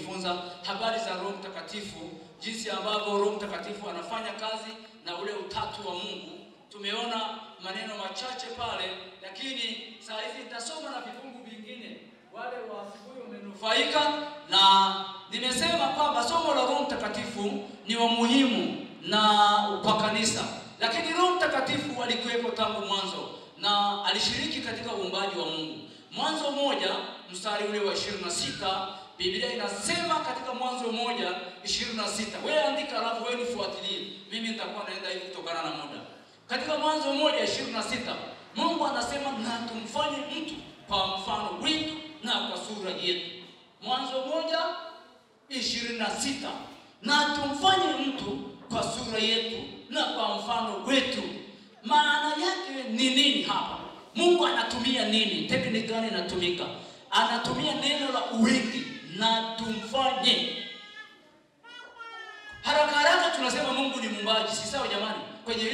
Funza habari za Roho Mtakatifu, jinsi ambavyo Roho Mtakatifu anafanya kazi na ule utatu wa Mungu. Tumeona maneno machache pale, lakini saa hizi nitasoma na vifungu vingine. Wale wa asubuhi wamenufaika, na nimesema kwamba somo la Roho Mtakatifu ni wa muhimu na kwa kanisa. Lakini Roho Mtakatifu alikuwepo tangu mwanzo na alishiriki katika uumbaji wa Mungu. Mwanzo 1 mstari ule wa 26, Biblia inasema katika Mwanzo 1:26. Wewe andika alafu wewe nifuatilie. Mimi nitakuwa naenda hivi kutokana na muda. Katika Mwanzo 1:26, Mungu anasema na tumfanye mtu kwa mfano wetu na kwa sura yetu. Mwanzo 1:26. Na tumfanye mtu kwa sura yetu na kwa mfano wetu. Maana yake ni nini hapa? Mungu anatumia nini? Tekniki gani inatumika? Anatumia neno la uwingi, na tumfanye. Haraka tunasema Mungu ni muumbaji. Si sawa jamani? Kwenye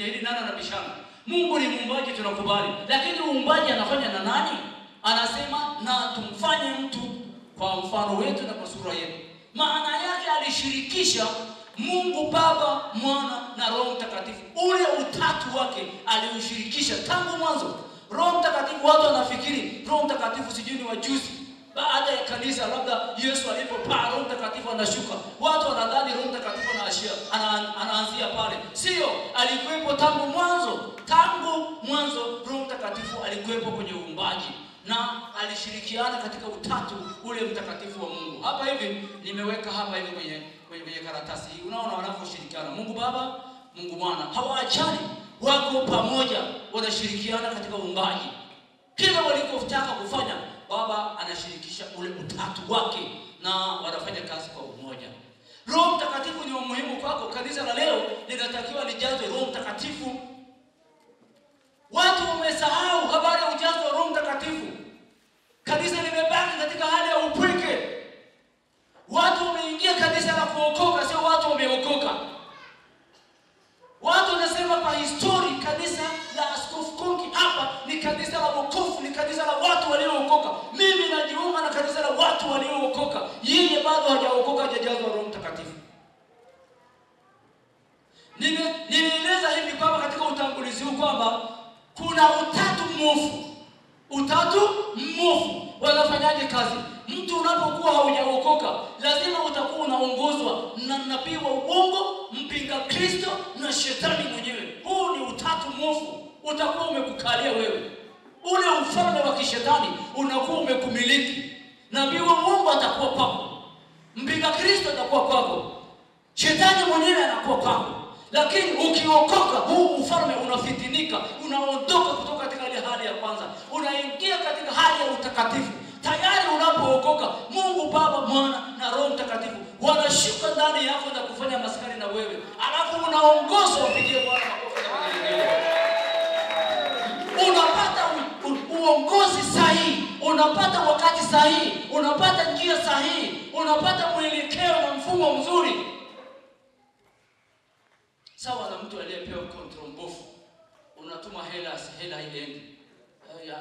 hili nani anabishana? Mungu ni muumbaji, tunakubali. Lakini uumbaji anafanya na nani? Anasema na tumfanye mtu kwa mfano wetu na kwa sura yetu. Maana yake alishirikisha Mungu Baba, Mwana na Roho Mtakatifu. Ule utatu wake aliushirikisha tangu mwanzo. Roho Mtakatifu, watu wanafikiri Roho Mtakatifu sijui ni wajuzi. Baada ya kanisa labda Yesu alipopaa Roho Mtakatifu anashuka. Watu wanadhani Roho Mtakatifu anaanzia pale. Sio, alikuwepo tangu mwanzo. Tangu mwanzo Roho Mtakatifu alikuwepo kwenye uumbaji na alishirikiana katika utatu ule mtakatifu wa Mungu. Hapa hivi nimeweka hapa hivi kwenye karatasi hii. Unaona wanaposhirikiana Mungu Baba, Mungu Mwana, hawaachani, wako pamoja, wanashirikiana katika uumbaji. Kila walikotaka kufanya, Baba anashirikisha ule utatu wake na wanafanya kazi kwa umoja. Roho Mtakatifu ni muhimu kwako. Kanisa la leo linatakiwa lijazwe Roho Mtakatifu. Watu wamesahau habari ya ujazo wa Roho Mtakatifu. Kanisa limebaki katika hali ya upweke. Watu wameingia kanisa la kuokoka, sio watu wameokoka. Watu wanasema kwa historia kanisa la Askofu Konki hapa ni kanisa la wokovu, ni kanisa la watu waliookoka. Mimi najiunga na kanisa la watu waliookoka. Yeye bado hajaokoka, hajajazwa Roho Mtakatifu. Nimeeleza hivi kwamba katika utangulizi huu kwamba kuna utatu mmofu. Utatu mmofu wanafanyaje kazi? Mtu unapokuwa haujaokoka, lazima utakuwa unaongozwa na nabii wa uongo, mpinga Kristo na shetani mwenyewe. Huu ni utatu mmofu. Utakuwa umekukalia wewe. Ule ufalme wa kishetani unakuwa umekumiliki. Nabii wa uongo atakuwa kwako. Mpinga Kristo atakuwa kwako. Shetani mwenyewe anakuwa kwako. Lakini ukiokoka, huu ufalme unafitinika, unaondoka kutoka katika ile hali ya kwanza, unaingia katika hali ya utakatifu. Tayari unapookoka, Mungu Baba, Mwana na Roho Mtakatifu wanashuka ndani yako na kufanya maskani na wewe. Alafu unaongozwa, upigie Bwana makofi na vigelegele. Unapata uongozi sahihi, unapata wakati sahihi, unapata njia sahihi, unapata mwelekeo na mfumo mzuri. Sawa na mtu aliyepewa control mbovu. Unatuma hela haiendi.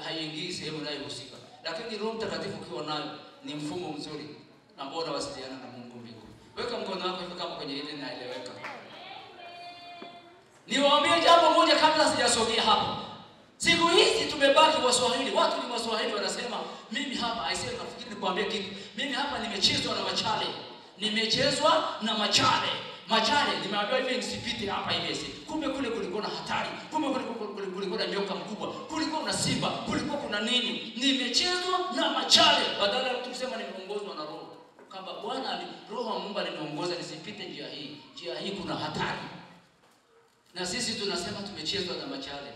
Haiingii sehemu inayohusika. Lakini Roho Mtakatifu ukiwa nayo ni mfumo mzuri ambao unawasiliana na Mungu mbinguni. Weka mkono wako hivi kama kwenye ile inaeleweka. Niwaambie jambo moja kabla sijasogea hapa. Siku hizi tumebaki Waswahili. Watu ni Waswahili wanasema mimi hapa aisee, nafikiri nikwambie kitu. Mimi hapa nimechezwa na machale. Nimechezwa na machale. Machale, nimeambiwa hivi nisipite hapa hivi. Kumbe kule kulikuwa na hatari. Kumbe kulikuwa na nyoka mkubwa. Kulikuwa na simba. Kulikuwa kuna nini? Nimechezwa na machale. Badala ya kusema nimeongozwa na Roho. Kama Bwana Roho wa Mungu aliongoza nisipite njia hii. Njia hii kuna hatari. Na sisi tunasema tumechezwa na machale.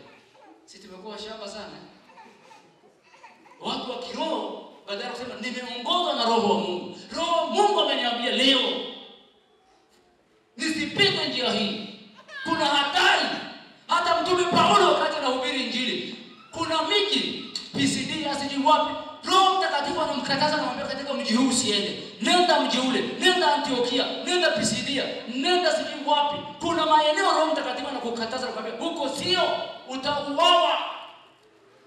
Sisi tumekuwa shamba sana. Watu wa kiroho badala ya kusema nimeongozwa na Roho wa Mungu. Roho Mungu ameniambia leo nisipite njia hii. Kuna hatari. Hata Mtume Paulo wakati anahubiri Injili, kuna miji PCD asiji wapi, Roho Mtakatifu anamkataza, anamwambia katika mji huu usiende. Nenda mji ule, nenda Antiokia, nenda PCD, nenda siji wapi. Kuna maeneo Roho Mtakatifu anakukataza, anakuambia huko sio, utauawa.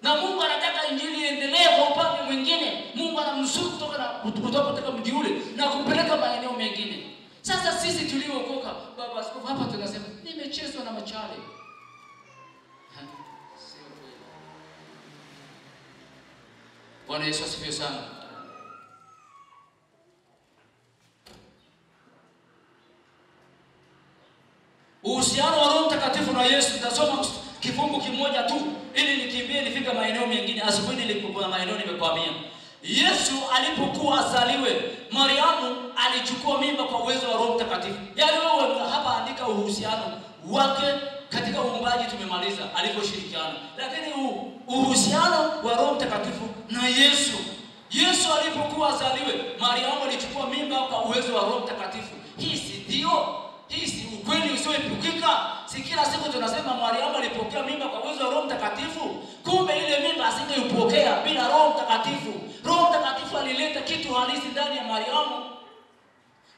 Na Mungu anataka Injili iendelee kwa upande mwingine. Mungu anamnusuru kutoka mji ule na kumpeleka maeneo mengine. Sasa sisi tuliokoka, baba askofu, hapa tunasema nimechezwa na machale. Sio kweli. Bwana Yesu asifiwe sana. Uhusiano wa Roho Mtakatifu na Yesu, nitasoma kifungu kimoja tu ili nikimbie nifika maeneo mengine. Asubuhi nilikuwa maeneo nimekwamia. Yesu alipokuwa azaliwe, Mariamu alichukua mimba kwa uwezo wa Roho Mtakatifu. Yaani wewe hapa andika uhusiano wake katika uumbaji tumemaliza aliposhirikiana. Lakini uhusiano wa Roho Mtakatifu na Yesu. Yesu alipokuwa azaliwe, Mariamu alichukua mimba kwa uwezo wa Roho Mtakatifu. Hii si ndio? Hii si ukweli usioepukika? Si kila siku tunasema Mariamu alipokea mimba kwa uwezo wa Roho Mtakatifu? Kumbe ile mimba asingeipokea bila Roho Mtakatifu. Roho Mtakatifu alileta kitu halisi ndani ya Mariamu.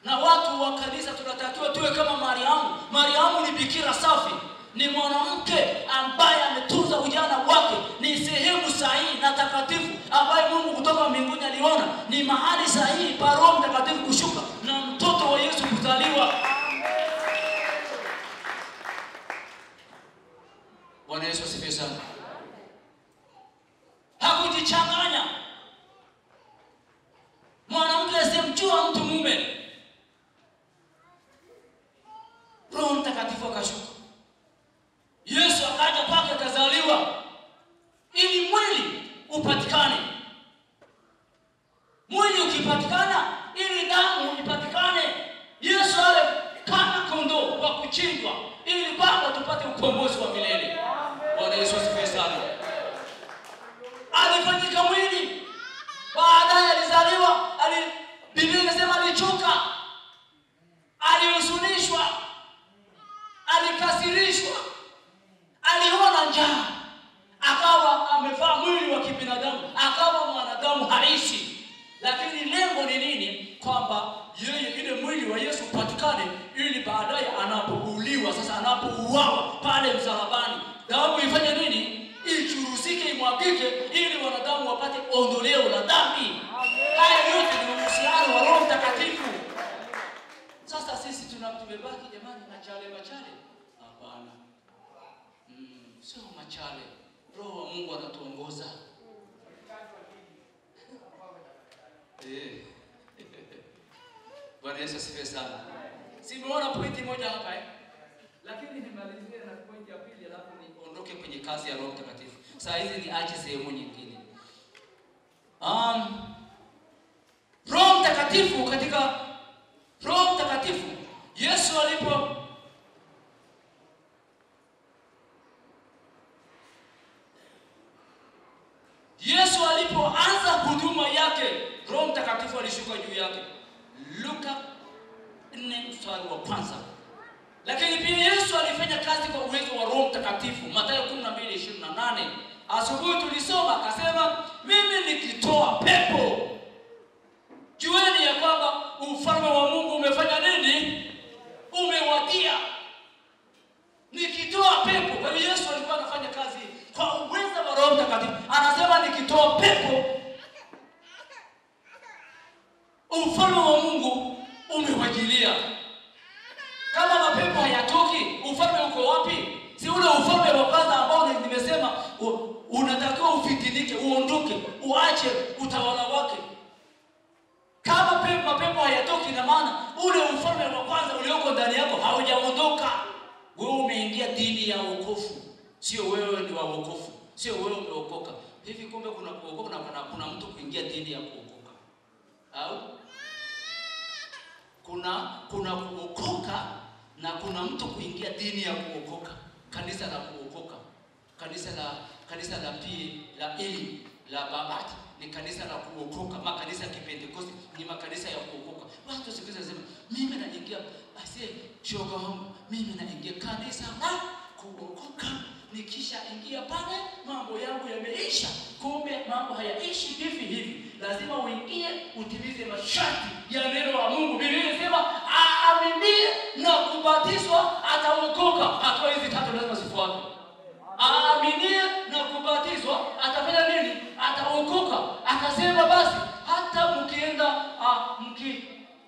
Na watu wa kanisa tunatakiwa tuwe kama Mariamu. Mariamu ni bikira safi. Ni mwanamke ambaye ametunza ujana wake. Ni sehemu sahihi na takatifu ambaye Mungu kutoka mbinguni aliona ni mahali sahihi pa Roho Mtakatifu kushuka na mtoto wa Yesu kuzaliwa. Bwana Yesu asifiwe sana. Hakujichanganya. Mwanamke asimjua mtu mume. Roho Mtakatifu akashuka. Yesu akaja kwake akazaliwa ili mwili upatikane. Mwili ukipatikana ili damu ipatikane. Yesu ale kama kondoo wa kuchinjwa ili kwamba tupate ukombozi wa milele. Bwana Yesu asifiwe sana. Alifanyika mwili. Baadaye alizaliwa. Biblia inasema alichoka. Alihuzunishwa. Alikasirishwa. Aliona njaa. Akawa amevaa mwili wa kibinadamu. Akawa mwanadamu halisi. Lakini lengo ni nini? Kwamba yeye ile mwili wa Yesu patikane ili baadaye anapouliwa, sasa anapouawa pale msalabani, damu ifanye nini? Ichuruzike, imwagike ili wanadamu wapate ondoleo la dhambi. Haya yote ni uhusiano wa Roho Mtakatifu. Sasa sisi tumebaki jamani machale. Hapana. Sio machale. Roho wa Mungu anatuongoza. Bwana Yesu asifiwe sana. Simeona pointi moja hapa lakini nimalizie na pointi ya pili alafu niondoke kwenye kazi ya Roho Mtakatifu. Saa hizi ni aje sehemu nyingine. Roho Mtakatifu, katika Roho Mtakatifu Yesu alipoanza huduma yake, Roho Mtakatifu alishuka juu yake. Luka 4:1. Lakini pia Yesu alifanya kazi kwa uwezo wa Roho Mtakatifu. Mathayo 12:28. Asubuhi tulisoma akasema, mimi nikitoa pepo, jueni ya kwamba ufalme wa Mungu umefanya nini? Umewadia. Nikitoa pepo. Kwa hiyo Yesu alikuwa anafanya kazi kwa uwezo wa Roho Mtakatifu. Anasema nikitoa pepo, ufalme wa Mungu umewajilia. Kama mapepo hayatoki, ufalme uko wapi? Si ule ufalme wa kwanza ambao nimesema unatakiwa ufitinike, uondoke, uache utawala wake. Kama mapepo hayatoki, na maana ule ufalme wa kwanza ulioko ndani yako haujaondoka. Wewe umeingia dini ya wokovu. Sio wewe ni wa wokovu. Sio wewe umeokoka. Hivi kumbe kuna kuokoka na kuna mtu kuingia dini ya kuokoka. Au kuna kuokoka na kuna mtu kuingia dini ya kuokoka. Kanisa la kuokoka. Kanisa la pili la Eli la Babati ni kanisa la kuokoka. Makanisa ya Kipentekoste ni makanisa ya kuokoka. Watu siku hizi wanasema mimi naingia shoga wangu, mimi naingia kanisa la kuokoka. Nikisha ingia pale mambo yangu yameisha. Kumbe mambo hayaishi hivi. Lazima uingie utimize masharti ya neno la Mungu. Biblia inasema aaminie na kubatizwa ataokoka. Hatua hizi tatu lazima zifuatwe. Aaminie na kubatizwa atafanya nini? Ataokoka. Akasema basi hata mkienda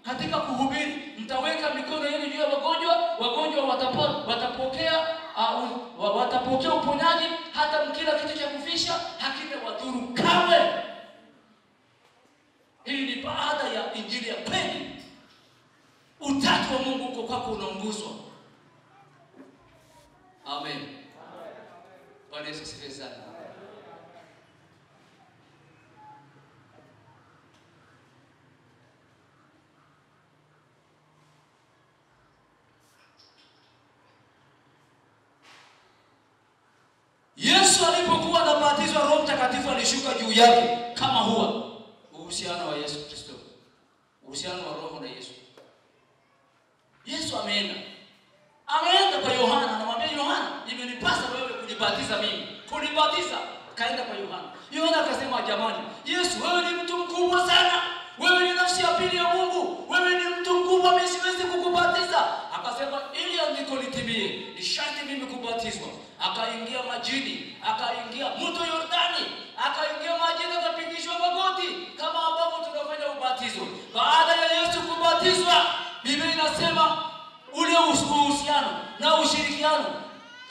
katika kuhubiri mtaweka mikono yenu juu ya wagonjwa watapokea uponyaji, hata mkila kitu cha kufisha hakitawadhuru kamwe. Hii ni baada ya injili ya kweli. Utatu wa Mungu uko kwako unaongozwa. Amen. Bwana Yesu asifiwe sana. Yesu alipokuwa anabatizwa, Roho Mtakatifu alishuka juu yake kama huwa. Uhusiano wa Yesu Kristo, uhusiano wa Roho na Yesu. Yesu ameenda kwa Yohana, anamwambia Yohana, imenipasa wewe kunibatiza mimi. Kunibatiza. Kaenda kwa Yohana. Yohana akasema, jamani, Yesu wewe ni mtu mkubwa sana. Wewe ni nafsi ya pili ya Mungu. Wewe ni mtu mkubwa, mimi siwezi kukubatiza. Akasema, ili andiko litimie, ni sharti mimi kubatizwa. Akaingia majini, akaingia mto Yordani, akaingia majini, akapigishwa magoti kama ambavyo tunafanya ubatizo. Baada ya Yesu kubatizwa, Biblia inasema ule uhusiano na ushirikiano,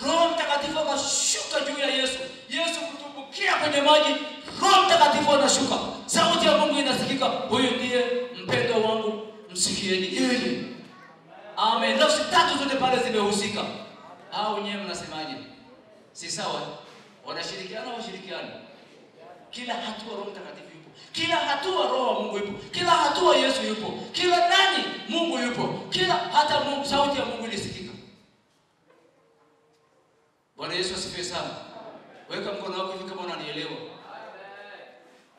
Roho Mtakatifu akashuka juu ya Yesu. Yesu kutumbukia kwenye maji, Roho Mtakatifu anashuka. Sauti ya Mungu inasikika, huyu ndiye mpendwa wangu, msikieni yeye. Amen. Nafsi tatu zote pale zimehusika. Hao wenyewe mnasemaje? Si sawa? Wanashirikiana, washirikiana. Kila hatua Roho Mtakatifu yupo. Kila hatua Roho wa Mungu yupo. Kila hatua Yesu yupo. Kila ndani Mungu yupo. Kila hata Mungu, sauti ya Mungu ilisikika. Bwana Yesu asifiwe sana. Weka mkono wako hivi kama unanielewa.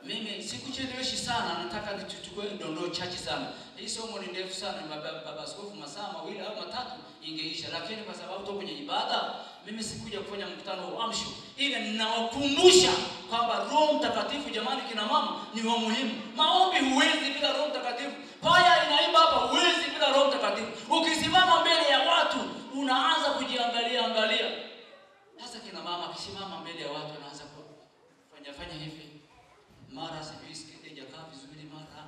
Mimi sikucheleweshi sana, nataka nichukue dondoo chache sana. Hii somo ni ndefu sana, ni baba askofu masaa mawili au matatu ingeisha, lakini kwa sababu tuko kwenye ibada, mimi sikuja kufanya mkutano wa amsho. Ile ninawakumbusha kwamba Roho Mtakatifu, jamani kina mama, ni wa muhimu. Maombi huwezi bila Roho Mtakatifu. Kwaya inaimba hapa, huwezi bila Roho Mtakatifu. Ukisimama mbele ya watu, unaanza kujiangalia. Sasa kina mama akisimama mbele ya watu anaanza kufanya hivi. Mara sijui siketi haijakaa vizuri, mara